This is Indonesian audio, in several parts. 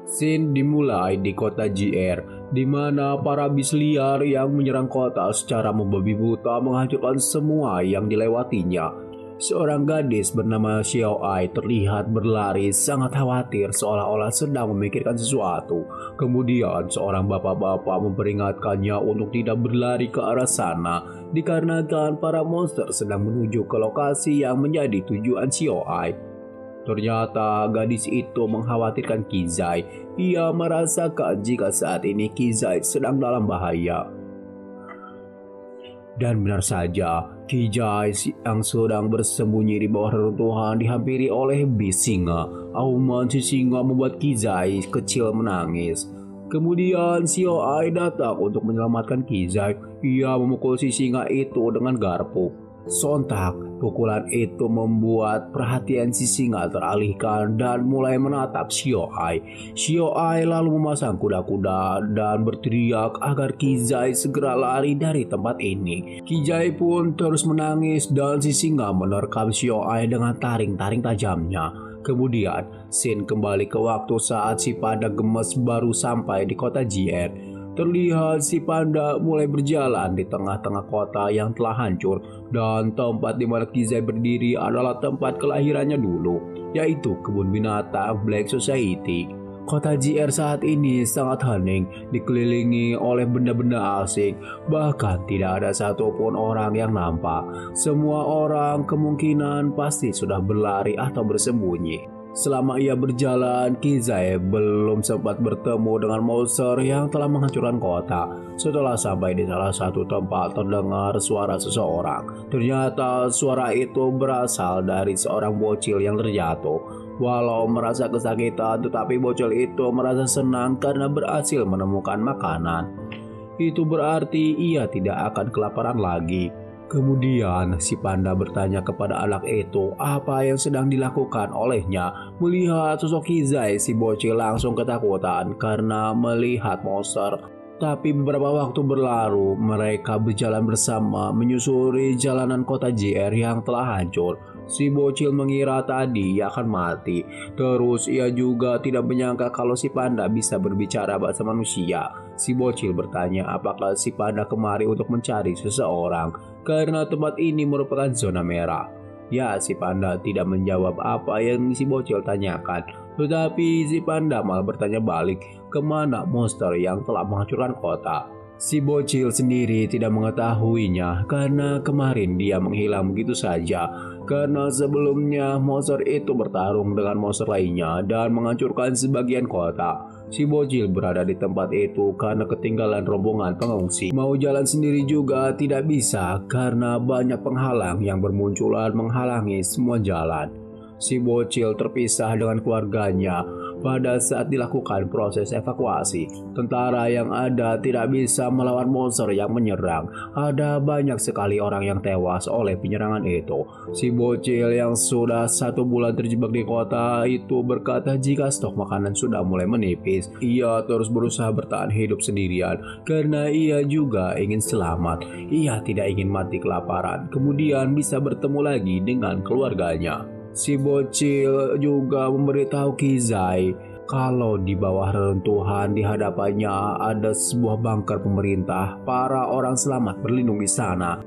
Scene dimulai di kota JR, di mana para bis liar yang menyerang kota secara membabi buta menghancurkan semua yang dilewatinya. Seorang gadis bernama Xiao Ai terlihat berlari sangat khawatir seolah-olah sedang memikirkan sesuatu. Kemudian seorang bapak-bapak memperingatkannya untuk tidak berlari ke arah sana dikarenakan para monster sedang menuju ke lokasi yang menjadi tujuan Xiao Ai. Ternyata gadis itu mengkhawatirkan Kizai. Ia merasakan jika saat ini Kizai sedang dalam bahaya. Dan benar saja, Kizai yang sedang bersembunyi di bawah reruntuhan dihampiri oleh bis singa. Auman si singa membuat Kizai kecil menangis. Kemudian Xiao Ai datang untuk menyelamatkan Kizai. Ia memukul si singa itu dengan garpu. Sontak, pukulan itu membuat perhatian si singa teralihkan dan mulai menatap Xiao Ai. Xiao Ai lalu memasang kuda-kuda dan berteriak agar Kizai segera lari dari tempat ini. Kizai pun terus menangis dan si singa menerkam Xiao Ai dengan taring-taring tajamnya. Kemudian, scene kembali ke waktu saat si panda gemes baru sampai di kota JR. Terlihat si panda mulai berjalan di tengah-tengah kota yang telah hancur dan tempat di mana Kizai berdiri adalah tempat kelahirannya dulu, yaitu kebun binatang Black Society. Kota JR saat ini sangat hening, dikelilingi oleh benda-benda asing, bahkan tidak ada satupun orang yang nampak. Semua orang kemungkinan pasti sudah berlari atau bersembunyi. Selama ia berjalan, Kizai belum sempat bertemu dengan monster yang telah menghancurkan kota. Setelah sampai di salah satu tempat terdengar suara seseorang. Ternyata suara itu berasal dari seorang bocil yang terjatuh. Walau merasa kesakitan, tetapi bocil itu merasa senang karena berhasil menemukan makanan. Itu berarti ia tidak akan kelaparan lagi. Kemudian si panda bertanya kepada anak itu apa yang sedang dilakukan olehnya. Melihat sosok Kizai, si bocil langsung ketakutan karena melihat monster. Tapi beberapa waktu berlalu, mereka berjalan bersama menyusuri jalanan kota JR yang telah hancur. Si bocil mengira tadi ia akan mati. Terus ia juga tidak menyangka kalau si panda bisa berbicara bahasa manusia. Si bocil bertanya apakah si panda kemari untuk mencari seseorang karena tempat ini merupakan zona merah. Ya, si panda tidak menjawab apa yang si bocil tanyakan. Tetapi si panda malah bertanya balik kemana monster yang telah menghancurkan kota. Si bocil sendiri tidak mengetahuinya karena kemarin dia menghilang begitu saja. Karena sebelumnya monster itu bertarung dengan monster lainnya dan menghancurkan sebagian kota. Si bocil berada di tempat itu karena ketinggalan rombongan pengungsi. Mau jalan sendiri juga tidak bisa karena banyak penghalang yang bermunculan menghalangi semua jalan. Si bocil terpisah dengan keluarganya pada saat dilakukan proses evakuasi. Tentara yang ada tidak bisa melawan monster yang menyerang. Ada banyak sekali orang yang tewas oleh penyerangan itu. Si bocil yang sudah 1 bulan terjebak di kota itu berkata jika stok makanan sudah mulai menipis. Ia terus berusaha bertahan hidup sendirian karena ia juga ingin selamat. Ia tidak ingin mati kelaparan, kemudian bisa bertemu lagi dengan keluarganya. Si bocil juga memberitahu Kizai kalau di bawah reruntuhan di hadapannya ada sebuah bunker pemerintah. Para orang selamat berlindung di sana.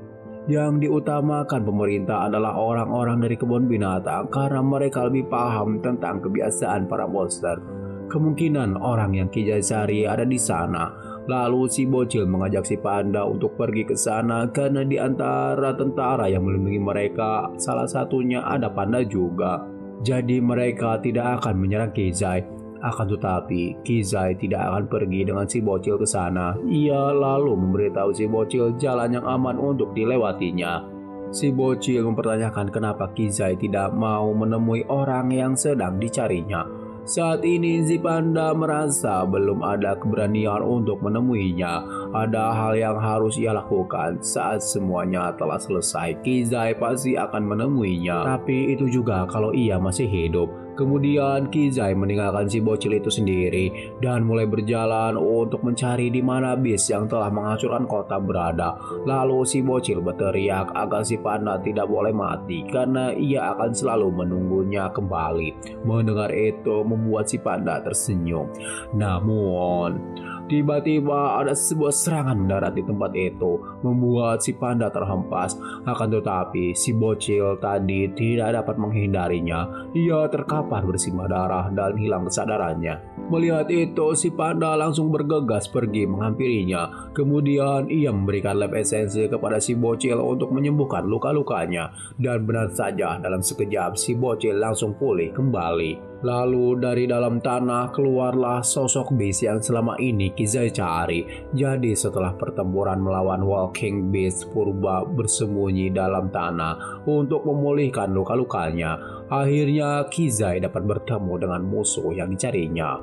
Yang diutamakan pemerintah adalah orang-orang dari kebun binatang karena mereka lebih paham tentang kebiasaan para monster. Kemungkinan orang yang Kizai cari ada di sana. Lalu si bocil mengajak si panda untuk pergi ke sana karena di antara tentara yang melindungi mereka salah satunya ada panda juga. Jadi mereka tidak akan menyerang Kizai. Akan tetapi Kizai tidak akan pergi dengan si bocil ke sana. Ia lalu memberitahu si bocil jalan yang aman untuk dilewatinya. Si bocil mempertanyakan kenapa Kizai tidak mau menemui orang yang sedang dicarinya. Saat ini si panda merasa belum ada keberanian untuk menemuinya. Ada hal yang harus ia lakukan. Saat semuanya telah selesai, Kizai pasti akan menemuinya. Tapi itu juga kalau ia masih hidup. Kemudian Kizai meninggalkan si bocil itu sendiri dan mulai berjalan untuk mencari di mana bis yang telah menghancurkan kota berada. Lalu si bocil berteriak agar si panda tidak boleh mati karena ia akan selalu menunggunya kembali. Mendengar itu membuat si panda tersenyum. Namun tiba-tiba ada sebuah serangan mendarat di tempat itu, membuat si panda terhempas. Akan tetapi si bocil tadi tidak dapat menghindarinya. Ia terkapar bersimbah darah dan hilang kesadarannya. Melihat itu, si panda langsung bergegas pergi menghampirinya. Kemudian ia memberikan lem esensi kepada si bocil untuk menyembuhkan luka-lukanya. Dan benar saja, dalam sekejap si bocil langsung pulih kembali. Lalu dari dalam tanah keluarlah sosok beast yang selama ini Kizai cari. Jadi setelah pertempuran melawan Walking Beast purba bersembunyi dalam tanah untuk memulihkan luka-lukanya, akhirnya Kizai dapat bertemu dengan musuh yang dicarinya.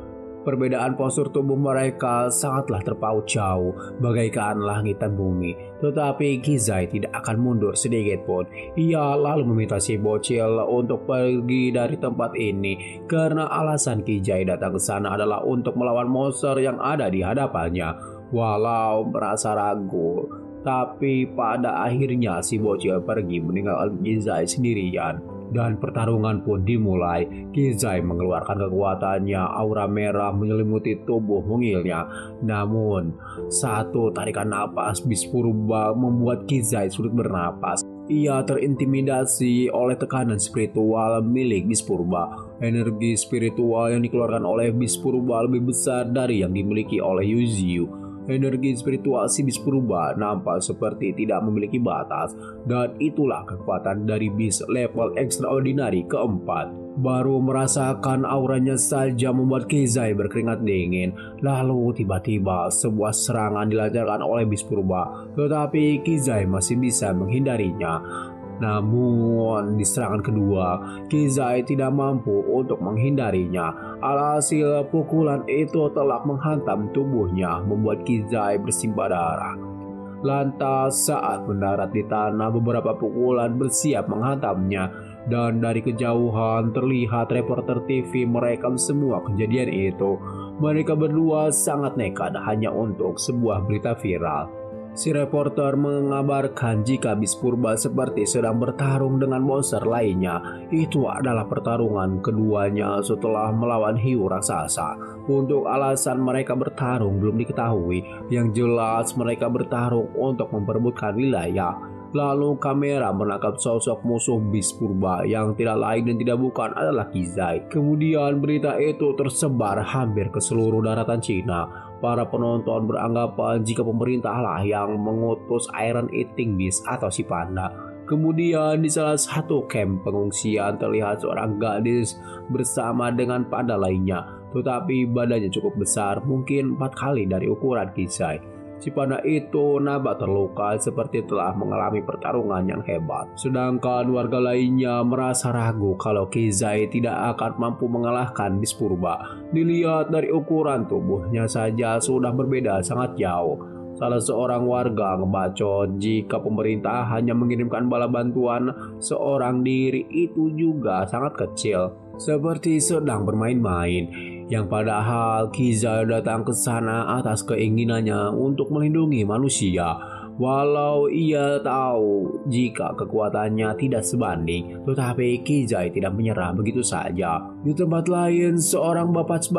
Perbedaan postur tubuh mereka sangatlah terpaut jauh, bagaikan langit dan bumi. Tetapi Kizai tidak akan mundur sedikit pun. Ia lalu meminta si bocil untuk pergi dari tempat ini karena alasan Kizai datang ke sana adalah untuk melawan monster yang ada di hadapannya. Walau merasa ragu, tapi pada akhirnya si bocil pergi meninggalkan Kizai sendirian. Dan pertarungan pun dimulai. Kizai mengeluarkan kekuatannya, aura merah menyelimuti tubuh mungilnya. Namun, satu tarikan napas Beast purba membuat Kizai sulit bernapas. Ia terintimidasi oleh tekanan spiritual milik Beast purba. Energi spiritual yang dikeluarkan oleh Beast purba lebih besar dari yang dimiliki oleh Yuziu. Energi spiritual si Beast purba nampak seperti tidak memiliki batas, dan itulah kekuatan dari Beast level extraordinary keempat. Baru merasakan auranya saja membuat Kizai berkeringat dingin. Lalu tiba-tiba sebuah serangan dilancarkan oleh Beast purba, tetapi Kizai masih bisa menghindarinya. Namun di serangan kedua, Kizai tidak mampu untuk menghindarinya. Alhasil pukulan itu telah menghantam tubuhnya, membuat Kizai bersimbah darah. Lantas saat mendarat di tanah, beberapa pukulan bersiap menghantamnya. Dan dari kejauhan terlihat reporter TV merekam semua kejadian itu. Mereka berdua sangat nekat hanya untuk sebuah berita viral. Si reporter mengabarkan jika Beast purba seperti sedang bertarung dengan monster lainnya. Itu adalah pertarungan keduanya setelah melawan hiu raksasa. Untuk alasan mereka bertarung belum diketahui. Yang jelas mereka bertarung untuk memperebutkan wilayah. Lalu kamera menangkap sosok musuh Beast purba yang tidak lain dan tidak bukan adalah Kizai. Kemudian berita itu tersebar hampir ke seluruh daratan Cina. Para penonton beranggapan jika pemerintahlah yang mengutus Iron Eating Beast atau si panda. Kemudian di salah satu camp pengungsian terlihat seorang gadis bersama dengan panda lainnya. Tetapi badannya cukup besar, mungkin 4 kali dari ukuran Kizai. Si panda itu nampak terluka seperti telah mengalami pertarungan yang hebat. Sedangkan warga lainnya merasa ragu kalau Kizai tidak akan mampu mengalahkan Beast purba. Dilihat dari ukuran tubuhnya saja sudah berbeda sangat jauh. Salah seorang warga ngebacot jika pemerintah hanya mengirimkan bala bantuan seorang diri itu juga sangat kecil, seperti sedang bermain-main. Yang padahal Kizai datang ke sana atas keinginannya untuk melindungi manusia. Walau ia tahu jika kekuatannya tidak sebanding, tetapi Kizai tidak menyerah begitu saja. Di tempat lain, seorang bapak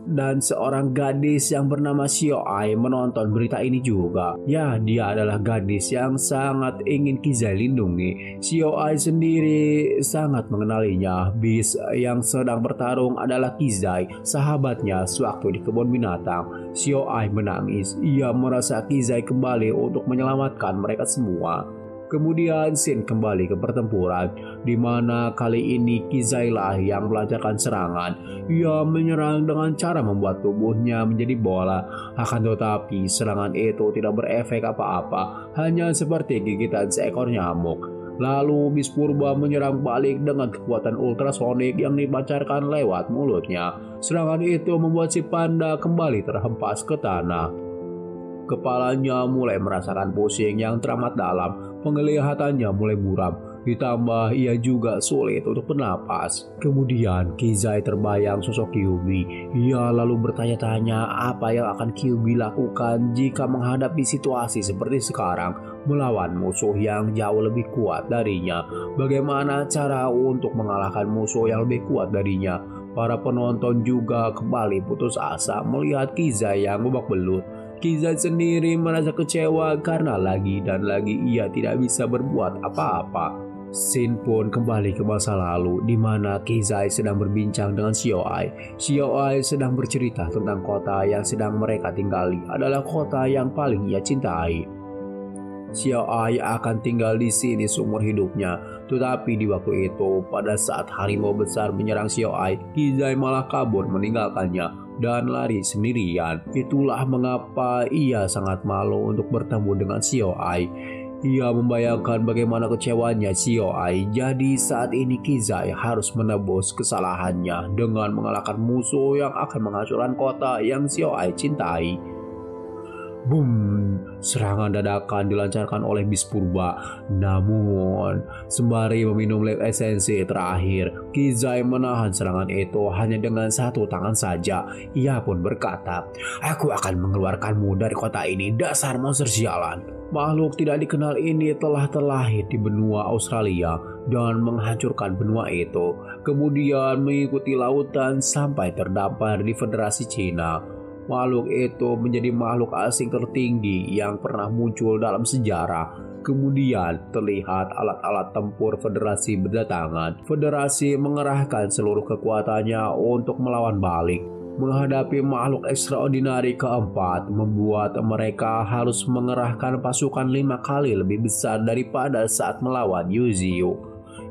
dan seorang gadis yang bernama Xiao Ai menonton berita ini juga. Ya, dia adalah gadis yang sangat ingin Kizai lindungi. Xiao Ai sendiri sangat mengenalinya. Beast yang sedang bertarung adalah Kizai, sahabatnya sewaktu di kebun binatang. Xiao Ai menangis. Ia merasa Kizai kembali untuk menyelamatkan mereka semua. Kemudian scene kembali ke pertempuran, di mana kali ini Kizai lah yang melancarkan serangan. Ia menyerang dengan cara membuat tubuhnya menjadi bola. Akan tetapi serangan itu tidak berefek apa-apa, hanya seperti gigitan seekor nyamuk. Lalu Beast purba menyerang balik dengan kekuatan ultrasonik yang dipancarkan lewat mulutnya. Serangan itu membuat si panda kembali terhempas ke tanah. Kepalanya mulai merasakan pusing yang teramat dalam, penglihatannya mulai buram. Ditambah ia juga sulit untuk bernapas. Kemudian Kizai terbayang sosok Kyuubi. Ia lalu bertanya-tanya apa yang akan Kyuubi lakukan jika menghadapi situasi seperti sekarang melawan musuh yang jauh lebih kuat darinya. Bagaimana cara untuk mengalahkan musuh yang lebih kuat darinya? Para penonton juga kembali putus asa melihat Kizai yang babak belut. Kizai sendiri merasa kecewa karena lagi dan lagi ia tidak bisa berbuat apa-apa. Scene pun kembali ke masa lalu di mana Kizai sedang berbincang dengan Xiao Ai. Xiao Ai sedang bercerita tentang kota yang sedang mereka tinggali adalah kota yang paling ia cintai. Xiao Ai akan tinggal di sini seumur hidupnya. Tetapi di waktu itu, pada saat harimau besar menyerang Xiao Ai, Kizai malah kabur meninggalkannya dan lari sendirian. Itulah mengapa ia sangat malu untuk bertemu dengan Xiao Ai. Ia membayangkan bagaimana kecewanya Xiao Ai. Jadi saat ini Kizai harus menebus kesalahannya dengan mengalahkan musuh yang akan menghancurkan kota yang Xiao Ai cintai. Boom! Serangan dadakan dilancarkan oleh bis purba. Namun, sembari meminum lab esensi terakhir, Kizai menahan serangan itu hanya dengan satu tangan saja. Ia pun berkata, "Aku akan mengeluarkanmu dari kota ini, dasar monster sialan." Makhluk tidak dikenal ini telah terlahir di benua Australia dan menghancurkan benua itu. Kemudian mengikuti lautan sampai terdampar di Federasi Cina. Makhluk itu menjadi makhluk asing tertinggi yang pernah muncul dalam sejarah. Kemudian terlihat alat-alat tempur Federasi berdatangan. Federasi mengerahkan seluruh kekuatannya untuk melawan balik. Menghadapi makhluk ekstraordinari keempat membuat mereka harus mengerahkan pasukan 5 kali lebih besar daripada saat melawan Yuziu.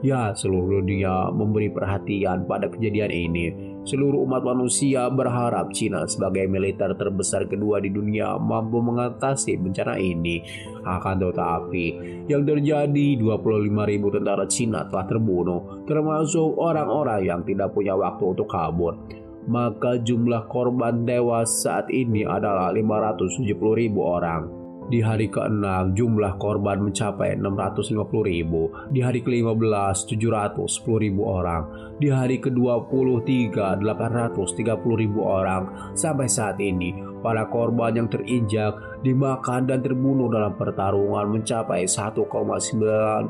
Ya, seluruh dunia memberi perhatian pada kejadian ini. Seluruh umat manusia berharap Cina sebagai militer terbesar kedua di dunia mampu mengatasi bencana ini. Akan tetapi, yang terjadi 25.000 tentara Cina telah terbunuh, termasuk orang-orang yang tidak punya waktu untuk kabur. Maka jumlah korban tewas saat ini adalah 570.000 orang. Di hari ke-6 jumlah korban mencapai 650.000. Di hari ke-15 710.000 orang. Di hari ke-23 830.000 orang. Sampai saat ini para korban yang terinjak, dimakan dan terbunuh dalam pertarungan mencapai 1,96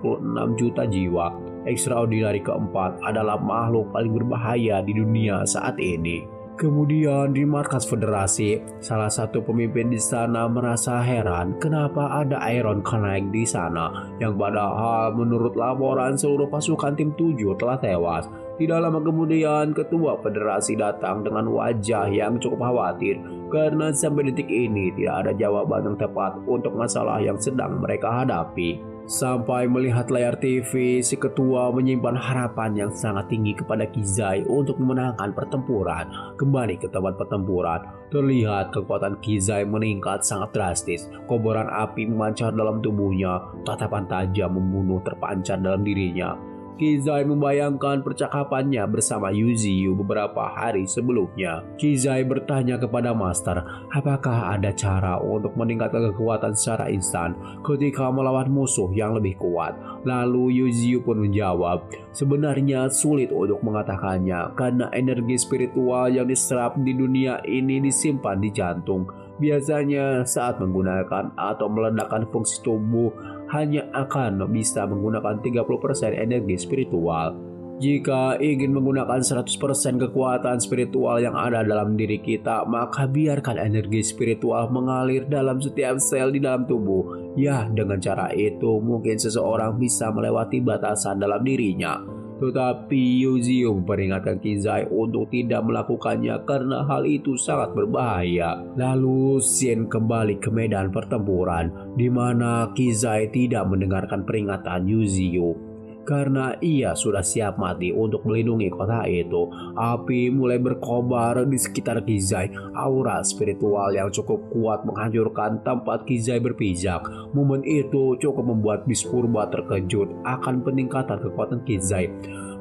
juta jiwa. Ekstraordinari keempat adalah makhluk paling berbahaya di dunia saat ini. Kemudian di markas Federasi, salah satu pemimpin di sana merasa heran kenapa ada Iron Knight di sana, yang padahal menurut laporan seluruh pasukan tim 7 telah tewas. Tidak lama kemudian ketua Federasi datang dengan wajah yang cukup khawatir karena sampai detik ini tidak ada jawaban yang tepat untuk masalah yang sedang mereka hadapi. Sampai melihat layar TV, si ketua menyimpan harapan yang sangat tinggi kepada Kizai untuk memenangkan pertempuran. Kembali ke tempat pertempuran, terlihat kekuatan Kizai meningkat sangat drastis. Kobaran api memancar dalam tubuhnya, tatapan tajam membunuh terpancar dalam dirinya. Kizai membayangkan percakapannya bersama Yuziu beberapa hari sebelumnya. Kizai bertanya kepada Master, apakah ada cara untuk meningkatkan kekuatan secara instan ketika melawan musuh yang lebih kuat? Lalu Yuziu pun menjawab, sebenarnya sulit untuk mengatakannya karena energi spiritual yang diserap di dunia ini disimpan di jantung. Biasanya saat menggunakan atau meledakkan fungsi tubuh hanya akan bisa menggunakan 30% energi spiritual. Jika ingin menggunakan 100% kekuatan spiritual yang ada dalam diri kita, maka biarkan energi spiritual mengalir dalam setiap sel di dalam tubuh. Ya, dengan cara itu mungkin seseorang bisa melewati batasan dalam dirinya. Tetapi Yuziu memperingatkan Kizai untuk tidak melakukannya karena hal itu sangat berbahaya. Lalu Shin kembali ke medan pertempuran di mana Kizai tidak mendengarkan peringatan Yuziu. Karena ia sudah siap mati untuk melindungi kota itu. Api mulai berkobar di sekitar Kizai. Aura spiritual yang cukup kuat menghancurkan tempat Kizai berpijak. Momen itu cukup membuat bis purba terkejut akan peningkatan kekuatan Kizai.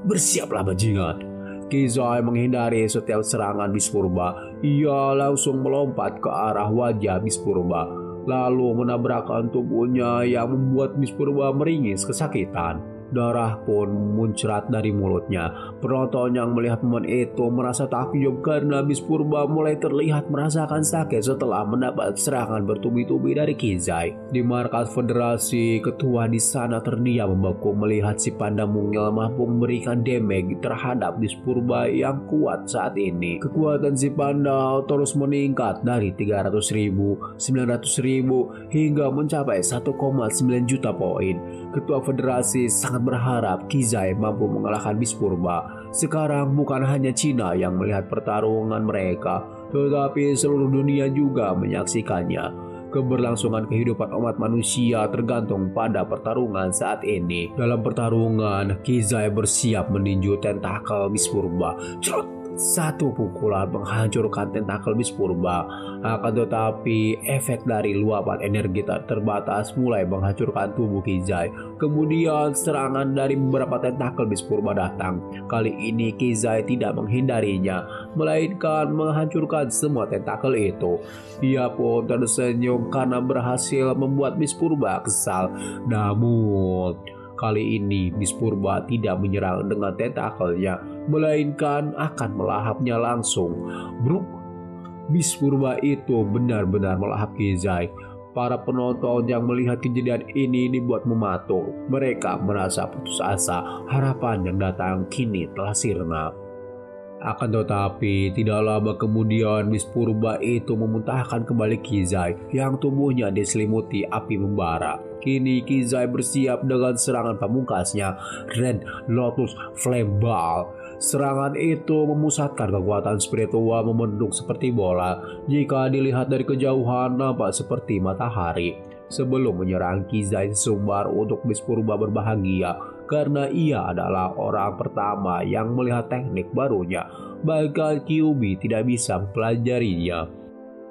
Bersiaplah bajingan. Kizai menghindari setiap serangan bis purba. Ia langsung melompat ke arah wajah bis purba, lalu menabrakkan tubuhnya yang membuat bis purba meringis kesakitan. Darah pun muncrat dari mulutnya. Penonton yang melihat momen itu merasa takjub karena Bis Purba mulai terlihat merasakan sakit setelah mendapat serangan bertubi-tubi dari Kizai. Di markas federasi, ketua di sana terdiam membeku melihat si panda mungil mampu memberikan damage terhadap Bis Purba yang kuat saat ini. Kekuatan si panda terus meningkat dari 300.000, 900.000 hingga mencapai 1,9 juta poin. Ketua federasi sangat berharap Kizai mampu mengalahkan Bis Purba. Sekarang bukan hanya Cina yang melihat pertarungan mereka, tetapi seluruh dunia juga menyaksikannya. Keberlangsungan kehidupan umat manusia tergantung pada pertarungan saat ini. Dalam pertarungan, Kizai bersiap meninju tentakel Bis Purba. Satu pukulan menghancurkan tentakel Bis Purba. Akan tetapi efek dari luapan energi tak terbatas mulai menghancurkan tubuh Kizai. Kemudian serangan dari beberapa tentakel Bis Purba datang. Kali ini Kizai tidak menghindarinya, melainkan menghancurkan semua tentakel itu. Ia pun tersenyum karena berhasil membuat Bis Purba kesal. Namun kali ini Bis Purba tidak menyerang dengan tentakelnya, melainkan akan melahapnya langsung. Bruk! Bis Purba itu benar-benar melahap Kizai. Para penonton yang melihat kejadian ini dibuat mematung. Mereka merasa putus asa, harapan yang datang kini telah sirna. Akan tetapi tidak lama kemudian Bis Purba itu memuntahkan kembali Kizai yang tubuhnya diselimuti api membara. Kini Kizai bersiap dengan serangan pamungkasnya, Red Lotus Flame Ball. Serangan itu memusatkan kekuatan spiritual membentuk seperti bola. Jika dilihat dari kejauhan nampak seperti matahari. Sebelum menyerang, Kizai sesumbar untuk Bis Purba berbahagia karena ia adalah orang pertama yang melihat teknik barunya. Bahkan Kyuubi tidak bisa mempelajarinya.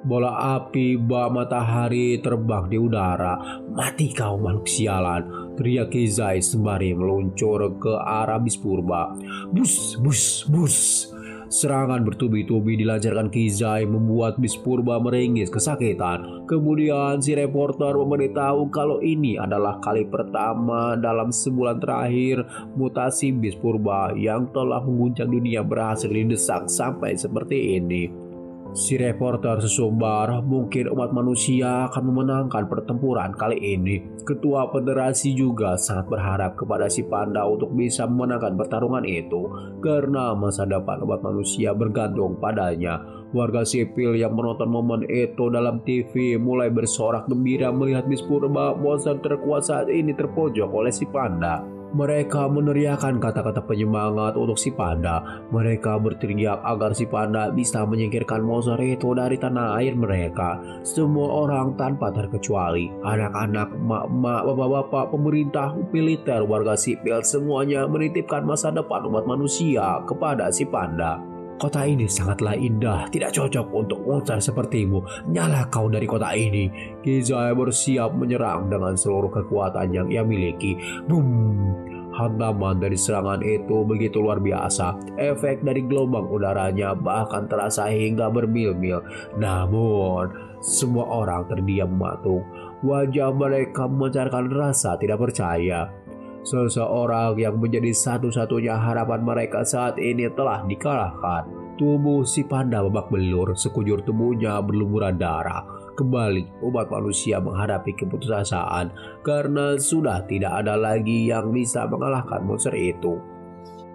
Bola api bak matahari terbang di udara. Mati kau makhluk sialan, teriak Kizai sembari meluncur ke arah Bis Purba. Bus, bus, bus. Serangan bertubi-tubi dilancarkan Kizai membuat Bis Purba meringis kesakitan. Kemudian si reporter memberitahu kalau ini adalah kali pertama dalam sebulan terakhir mutasi Bis Purba yang telah mengguncang dunia berhasil didesak sampai seperti ini. Si reporter sesumbar, mungkin umat manusia akan memenangkan pertempuran kali ini. Ketua federasi juga sangat berharap kepada si panda untuk bisa memenangkan pertarungan itu, karena masa depan umat manusia bergantung padanya. Warga sipil yang menonton momen itu dalam TV mulai bersorak gembira melihat Bis Purba, monster terkuat saat ini terpojok oleh si panda. Mereka meneriakkan kata-kata penyemangat untuk si panda. Mereka berteriak agar si panda bisa menyingkirkan monster itu dari tanah air mereka. Semua orang tanpa terkecuali, anak-anak, emak-emak, bapak-bapak, pemerintah, militer, warga sipil, semuanya menitipkan masa depan umat manusia kepada si panda. Kota ini sangatlah indah, tidak cocok untuk monster sepertimu. Nyala kau dari kota ini. Kizai bersiap menyerang dengan seluruh kekuatan yang ia miliki. Boom! Hantaman dari serangan itu begitu luar biasa. Efek dari gelombang udaranya bahkan terasa hingga bermil-mil. Namun, semua orang terdiam mematung. Wajah mereka memancarkan rasa tidak percaya. Seseorang yang menjadi satu-satunya harapan mereka saat ini telah dikalahkan. Tubuh si panda babak belur, sekujur tubuhnya berlumuran darah. Kembali umat manusia menghadapi keputusasaan karena sudah tidak ada lagi yang bisa mengalahkan monster itu.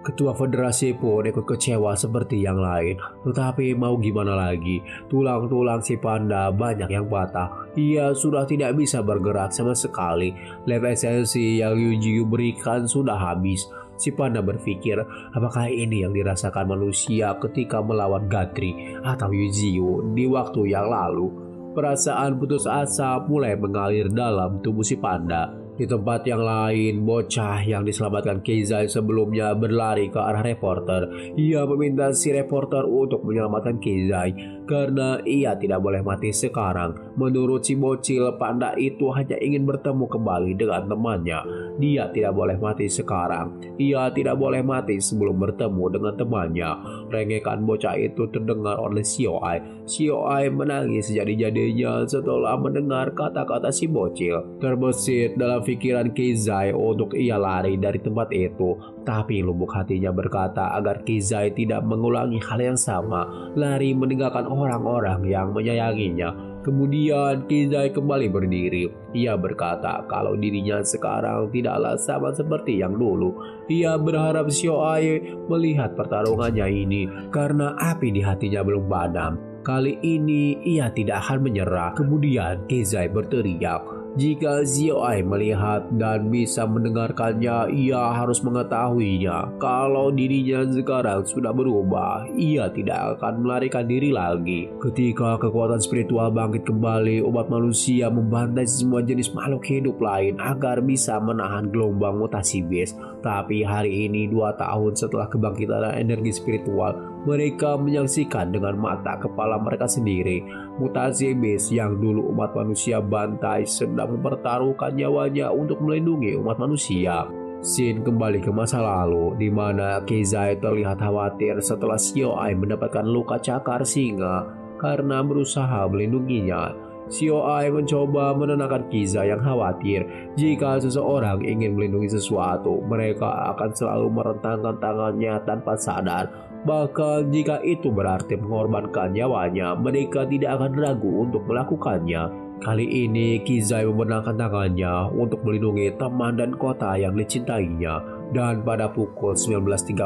Ketua federasi pun ikut kecewa seperti yang lain. Tetapi mau gimana lagi, tulang-tulang si panda banyak yang patah. Ia sudah tidak bisa bergerak sama sekali. Life esensi yang Yujiu berikan sudah habis. Si panda berpikir, apakah ini yang dirasakan manusia ketika melawan Gatri atau Yujiu di waktu yang lalu? Perasaan putus asa mulai mengalir dalam tubuh si panda. Di tempat yang lain, bocah yang diselamatkan Kizai sebelumnya berlari ke arah reporter. Ia meminta si reporter untuk menyelamatkan Kizai karena ia tidak boleh mati sekarang. Menurut si bocil, panda itu hanya ingin bertemu kembali dengan temannya. Dia tidak boleh mati sekarang. Ia tidak boleh mati sebelum bertemu dengan temannya. Rengekan bocah itu terdengar oleh Xiaoai. Xiaoai menangis sejadi-jadinya setelah mendengar kata-kata si bocil. Terbesit dalam pikiran Kizai untuk ia lari dari tempat itu, tapi lubuk hatinya berkata agar Kizai tidak mengulangi hal yang sama, lari meninggalkan orang-orang yang menyayanginya. Kemudian Kizai kembali berdiri. Ia berkata kalau dirinya sekarang tidaklah sama seperti yang dulu. Ia berharap Xiao Ai melihat pertarungannya ini karena api di hatinya belum padam. Kali ini ia tidak akan menyerah. Kemudian Kizai berteriak, jika Xiao Ai melihat dan bisa mendengarkannya, ia harus mengetahuinya kalau dirinya sekarang sudah berubah. Ia tidak akan melarikan diri lagi. Ketika kekuatan spiritual bangkit kembali, umat manusia membantai semua jenis makhluk hidup lain agar bisa menahan gelombang mutasi beast. Tapi hari ini 2 tahun setelah kebangkitan energi spiritual, mereka menyaksikan dengan mata kepala mereka sendiri mutasi beast yang dulu umat manusia bantai sedang mempertaruhkan nyawanya untuk melindungi umat manusia. Scene kembali ke masa lalu, di mana Kizai terlihat khawatir setelah Xiao Ai mendapatkan luka cakar singa karena berusaha melindunginya. Xiao Ai mencoba menenangkan Kizai yang khawatir. Jika seseorang ingin melindungi sesuatu, mereka akan selalu merentangkan tangannya tanpa sadar. Bahkan jika itu berarti mengorbankan nyawanya, mereka tidak akan ragu untuk melakukannya. Kali ini Kizai membenarkan tangannya untuk melindungi teman dan kota yang dicintainya. Dan pada pukul 19.30,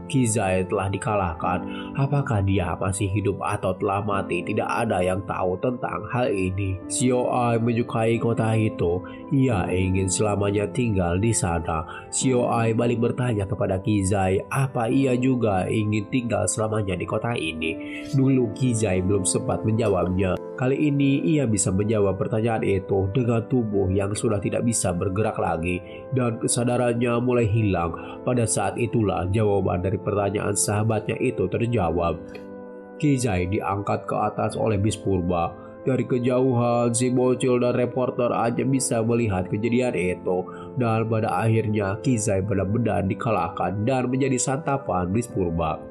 Kizai telah dikalahkan. Apakah dia masih hidup atau telah mati? Tidak ada yang tahu tentang hal ini. Xiao Ai menyukai kota itu. Ia ingin selamanya tinggal di sana. Xiao Ai balik bertanya kepada Kizai, apa ia juga ingin tinggal selamanya di kota ini? Dulu Kizai belum sempat menjawabnya. Kali ini ia bisa menjawab pertanyaan itu dengan tubuh yang sudah tidak bisa bergerak lagi dan kesadarannya mulai hilang. Pada saat itulah jawaban dari pertanyaan sahabatnya itu terjawab. Kizai diangkat ke atas oleh bis purba. Dari kejauhan, si bocil dan reporter aja bisa melihat kejadian itu. Dan pada akhirnya Kizai benar-benar dikalahkan dan menjadi santapan bis purba.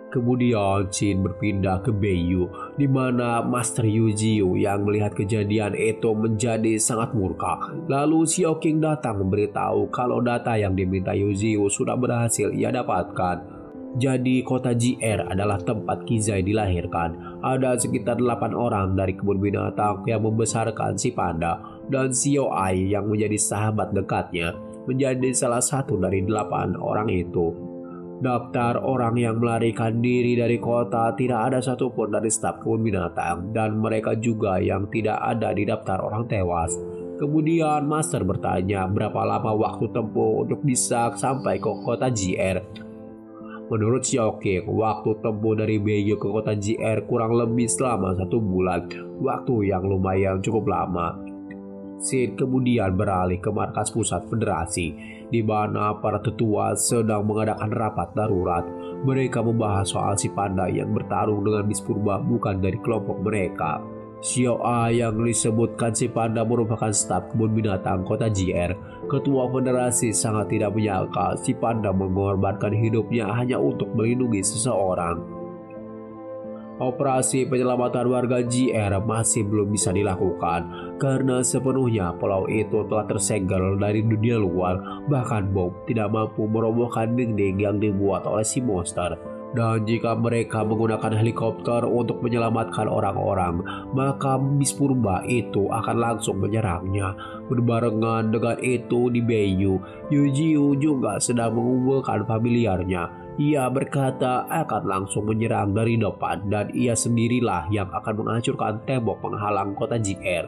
Kemudian Chin berpindah ke Beiyu, di mana Master Yu Jiu yang melihat kejadian itu menjadi sangat murka. Lalu Xiao King datang memberitahu kalau data yang diminta Yu Jiu sudah berhasil ia dapatkan. Jadi kota JR adalah tempat Kizai dilahirkan. Ada sekitar 8 orang dari kebun binatang yang membesarkan si panda, dan Xiao Ai yang menjadi sahabat dekatnya menjadi salah satu dari 8 orang itu. Daftar orang yang melarikan diri dari kota tidak ada satupun dari staf kebun binatang, dan mereka juga yang tidak ada di daftar orang tewas. Kemudian Master bertanya berapa lama waktu tempuh untuk bisa sampai ke kota JR. Menurut Xiao King, waktu tempuh dari Beiyu ke kota JR kurang lebih selama 1 bulan, waktu yang lumayan cukup lama. Scene kemudian beralih ke markas pusat federasi, di mana para tetua sedang mengadakan rapat darurat. Mereka membahas soal si panda yang bertarung dengan bis purba bukan dari kelompok mereka. Xiao Ai yang disebutkan si panda merupakan staf kebun binatang kota JR. Ketua federasi sangat tidak menyangka si panda mengorbankan hidupnya hanya untuk melindungi seseorang. Operasi penyelamatan warga JR masih belum bisa dilakukan karena sepenuhnya pulau itu telah tersegel dari dunia luar. Bahkan bom tidak mampu merobohkan dinding yang dibuat oleh si monster. Dan jika mereka menggunakan helikopter untuk menyelamatkan orang-orang, maka bis purba itu akan langsung menyerangnya. Berbarengan dengan itu di Beiyu, Yu Jiu juga sedang mengumpulkan familiarnya. Ia berkata akan langsung menyerang dari depan dan ia sendirilah yang akan menghancurkan tembok penghalang kota JR.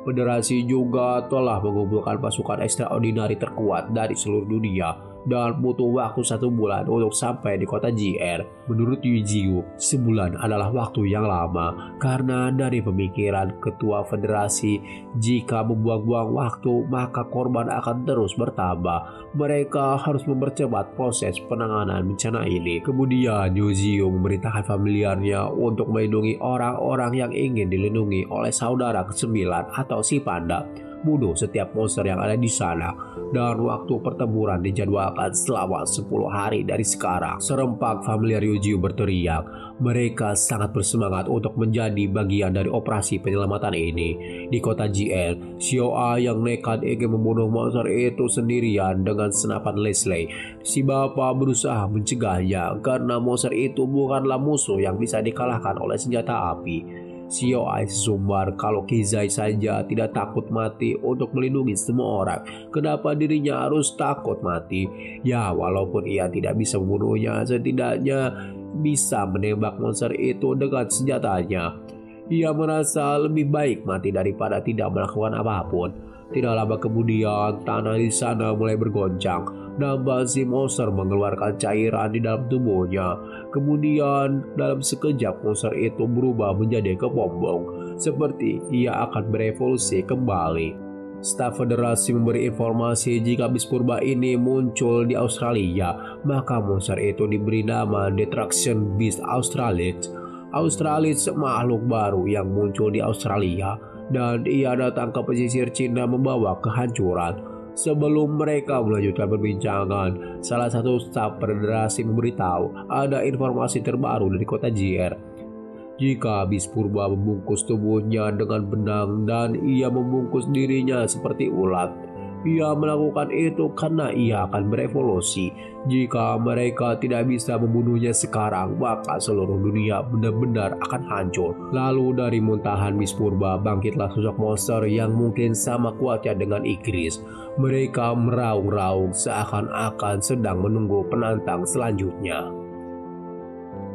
Federasi juga telah mengumpulkan pasukan ekstraordinari terkuat dari seluruh dunia dan butuh waktu 1 bulan untuk sampai di kota JR. Menurut Yu Jiu, sebulan adalah waktu yang lama karena dari pemikiran ketua federasi, jika membuang-buang waktu maka korban akan terus bertambah. Mereka harus mempercepat proses penanganan bencana ini. Kemudian Yu Jiu memerintahkan familiarnya untuk melindungi orang-orang yang ingin dilindungi oleh saudara ke-9 atau si panda. bunuh setiap monster yang ada di sana. Dan waktu pertempuran dijadwalkan selama 10 hari dari sekarang. Serempak familiar Ryuji berteriak. Mereka sangat bersemangat untuk menjadi bagian dari operasi penyelamatan ini. Di kota GL, Xiao yang nekat ingin membunuh monster itu sendirian dengan senapan Leslie. Si bapak berusaha mencegahnya karena monster itu bukanlah musuh yang bisa dikalahkan oleh senjata api. Xiao sesumbar kalau Kizai saja tidak takut mati untuk melindungi semua orang. Kenapa dirinya harus takut mati? Ya, walaupun ia tidak bisa membunuhnya, setidaknya bisa menembak monster itu dengan senjatanya. Ia merasa lebih baik mati daripada tidak melakukan apapun. Tidak lama kemudian, tanah di sana mulai bergoncang dan si monster mengeluarkan cairan di dalam tubuhnya. Kemudian, dalam sekejap monster itu berubah menjadi kepompong, seperti ia akan berevolusi kembali. Staf Federasi memberi informasi jika bis purba ini muncul di Australia, maka monster itu diberi nama Detraction Beast Australis. Australis makhluk baru yang muncul di Australia, dan ia datang ke pesisir Cina membawa kehancuran. Sebelum mereka melanjutkan perbincangan, salah satu staf federasi memberitahu ada informasi terbaru dari kota JR. Jika bis purba membungkus tubuhnya dengan benang dan ia membungkus dirinya seperti ulat, ia melakukan itu karena ia akan berevolusi. Jika mereka tidak bisa membunuhnya sekarang, maka seluruh dunia benar-benar akan hancur. Lalu dari muntahan bis purba bangkitlah sosok monster yang mungkin sama kuatnya dengan Igris. Mereka meraung-raung seakan-akan sedang menunggu penantang selanjutnya.